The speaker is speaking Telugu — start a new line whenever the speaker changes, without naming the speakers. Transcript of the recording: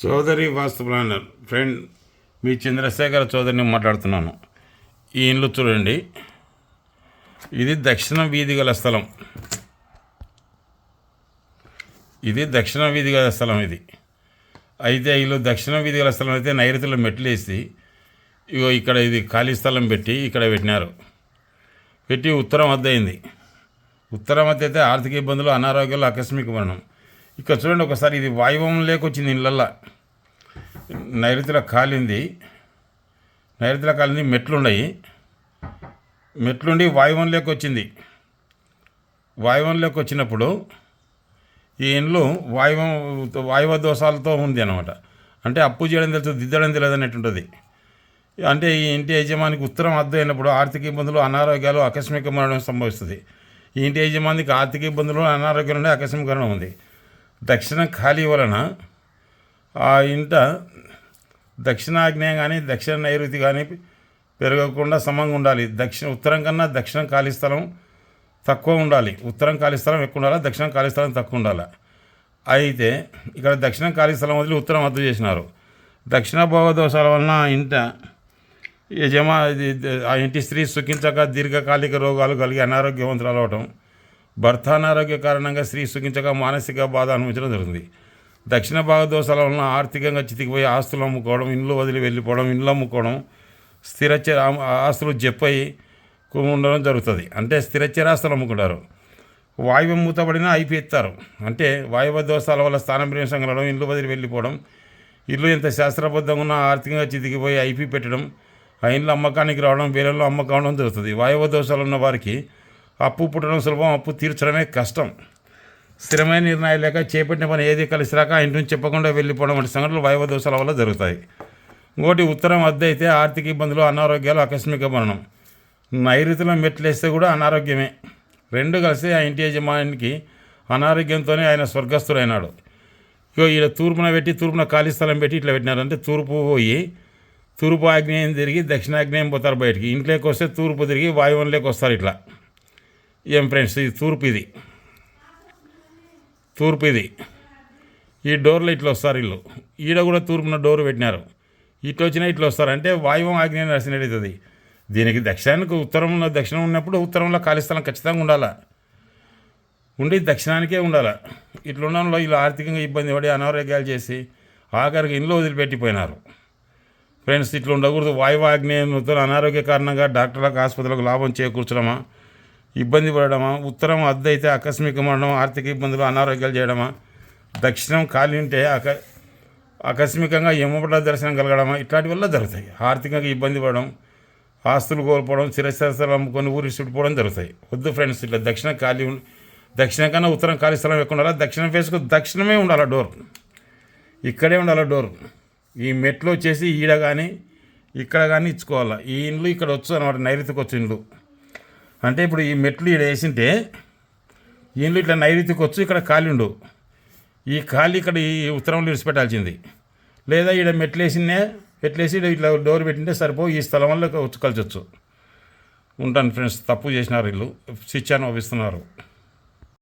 చౌదరి వాస్తు ప్లానర్ ఫ్రెండ్, మీ చంద్రశేఖర చౌదరిని మాట్లాడుతున్నాను. ఈ ఇల్లు చూడండి, ఇది దక్షిణ వీధి గల స్థలం. ఇది దక్షిణ వీధి గల స్థలం. ఇది అయితే ఇల్లు దక్షిణ వీధి గల స్థలం అయితే నైరుతిలో మెట్లు వేసి ఇగో ఇక్కడ ఇది ఖాళీ స్థలం పెట్టి ఇక్కడ పెట్టినారు. పెట్టి ఉత్తరం అద్దయింది. ఉత్తరం మధ్య అయితే ఆర్థిక ఇబ్బందులు, అనారోగ్యాలు, ఆకస్మిక మరణం. ఇక్కడ చూడండి ఒకసారి, ఇది వాయువం లేకొచ్చింది. ఇళ్ళల్లో నైరుతిలో కాలింది, మెట్లుండయి. మెట్లుండి వాయువంలోకి వచ్చింది. వాయువంలోకి వచ్చినప్పుడు ఈ ఇండ్లు వాయువ దోషాలతో ఉంది అనమాట. అంటే అప్పు చేయడం తెలుసు, దిద్దడం తెలియదు అన్నట్టుంటుంది. అంటే ఈ ఇంటి యజమానికి ఉత్తరం అద్దయినప్పుడు ఆర్థిక ఇబ్బందులు, అనారోగ్యాలు, ఆకస్మిక మరణం సంభవిస్తుంది. ఈ ఇంటి యజమానికి ఆర్థిక ఇబ్బందులు, అనారోగ్యాలు ఉండే ఆకస్మిక మరణం ఉంది. దక్షిణ ఖాళీ వలన ఆ ఇంట దక్షిణాగ్నేయం కానీ దక్షిణ నైరుతి కానీ పెరగకుండా సమంగా ఉండాలి. ఉత్తరం కన్నా దక్షిణం ఖాళీ స్థలం తక్కువ ఉండాలి. ఉత్తరం ఖాళీ స్థలం ఎక్కువ ఉండాలి, దక్షిణం ఖాళీ స్థలం తక్కువ ఉండాలి. అయితే ఇక్కడ దక్షిణం ఖాళీ స్థలం వదిలి ఉత్తరం అద్దు చేసినారు. దక్షిణ భోగ దోషాల వలన ఆ ఇంటి స్త్రీ సుఖించక దీర్ఘకాలిక రోగాలు కలిగి అనారోగ్యవంతులు అవటం, భర్త అనారోగ్య కారణంగా స్త్రీ సుఖించక మానసిక బాధ అనుభవించడం జరుగుతుంది. దక్షిణ భాగ దోషాల వలన ఆర్థికంగా చితికిపోయి ఆస్తులు అమ్ముకోవడం, ఇండ్లు వదిలి వెళ్ళిపోవడం, ఇండ్లు అమ్ముకోవడం, ఆస్తులు జప్పయి ఉండడం జరుగుతుంది. అంటే స్థిరచరాస్తులు అమ్ముకుంటారు. వాయువు మూతబడినా అయిపోతారు. అంటే వాయువ దోషాల వల్ల స్థానం కలగడం, ఇండ్లు వదిలి వెళ్ళిపోవడం, ఇల్లు ఎంత శాస్త్రబద్ధంగా ఉన్నా ఆర్థికంగా చితికిపోయి ఐపీ పెట్టడం, ఆ ఇండ్లు అమ్మకానికి రావడం, వేలల్లో అమ్మకం జరుగుతుంది. వాయువ దోషాలు ఉన్న వారికి అప్పు పుట్టడం సులభం, అప్పు తీర్చడమే కష్టం. స్థిరమైన నిర్ణయాలు లేక చేపట్టిన పని ఏది కలిసి రాక ఇంటి నుంచి చెప్పకుండా వెళ్ళిపోవడం వంటి సంఘటనలు వాయువ దోషాల వల్ల జరుగుతాయి. ఇంకోటి, ఉత్తరం అద్దె అయితే ఆర్థిక ఇబ్బందులు, అనారోగ్యాలు, ఆకస్మిక మరణం. నైరుతిలో మెట్లేస్తే కూడా అనారోగ్యమే. రెండు కలిసి ఆ ఇంటి యజమానికి అనారోగ్యంతోనే ఆయన స్వర్గస్థుడైనాడు. ఈయన తూర్పున ఖాళీ స్థలం పెట్టి ఇట్లా పెట్టినారంటే తూర్పు ఆగ్నేయం తిరిగి దక్షిణాగ్నేయం పోతారు బయటికి. ఇంట్లోకి వస్తే తూర్పు తిరిగి వాయువంలోకి వస్తారు. ఇట్లా ఏం ఫ్రెండ్స్, ఇది తూర్పు ఇది. ఈ డోర్లో ఇట్లా వస్తారు ఇల్లు. ఈడ కూడా తూర్పున డోర్ పెట్టినారు. ఇట్లా వచ్చినా ఇట్లా వస్తారు. అంటే వాయువం ఆగ్నేయం రాసినట్టు. దీనికి దక్షిణం ఉన్నప్పుడు ఉత్తరంలో ఖాళీ స్థలం ఖచ్చితంగా ఉండి దక్షిణానికే ఉండాలి. ఇట్లా ఉండడంలో ఇలా ఆర్థికంగా ఇబ్బంది పడి అనారోగ్యాలు చేసి ఆఖరికి ఇంట్లో వదిలిపెట్టిపోయినారు. ఫ్రెండ్స్, ఇట్లా ఉండకూడదు. వాయువు ఆగ్నేయంతో అనారోగ్య కారణంగా డాక్టర్లకు, ఆసుపత్రులకు లాభం చేకూర్చడమా, ఇబ్బంది పడడమా, ఉత్తరం అద్దె అయితే ఆకస్మిక మరణం, ఆర్థిక ఇబ్బందులు, అనారోగ్యాలు చేయడమా, దక్షిణం ఖాళీ ఉంటే ఆకస్మికంగా యమపట్ల దర్శనం కలగడమా, ఇట్లాంటి వల్ల జరుగుతాయి. ఆర్థికంగా ఇబ్బంది పడడం, ఆస్తులు కోల్పోవడం, స్థిరస్థలం అమ్ముకొని ఊరి చుట్టుపోవడం జరుగుతాయి. వద్దు ఫ్రెండ్స్, ఇట్లా దక్షిణం కన్నా ఉత్తరం ఖాళీ స్థలం ఎక్కువ ఉండాలి. దక్షిణం ఫేస్కు దక్షిణమే ఉండాలి డోర్. ఇక్కడే ఉండాలి డోర్. ఈ మెట్లు వచ్చేసి ఈడ కానీ ఇక్కడ కానీ ఇచ్చుకోవాలి. ఈ ఇండ్లు ఇక్కడ వచ్చు అనమాట, నైరుతికి వచ్చి ఇండ్లు. అంటే ఇప్పుడు ఈ మెట్లు ఈడ వేసింటే ఈ ఇండ్లు ఇట్లా నైరుతికి వచ్చు, ఇక్కడ ఖాళీ ఉండు. ఈ ఖాళీ ఇక్కడ ఈ ఉత్తరంలో విడిచిపెట్టాల్సింది. లేదా ఈడ మెట్లేసి ఇట్లా డోర్ పెట్టింటే సరిపో. ఈ స్థలం వల్ల వచ్చి కలిసి వచ్చు. ఉంటాను ఫ్రెండ్స్, తప్పు చేసినారు. ఇల్లు శిక్ష అనుభవిస్తున్నారు.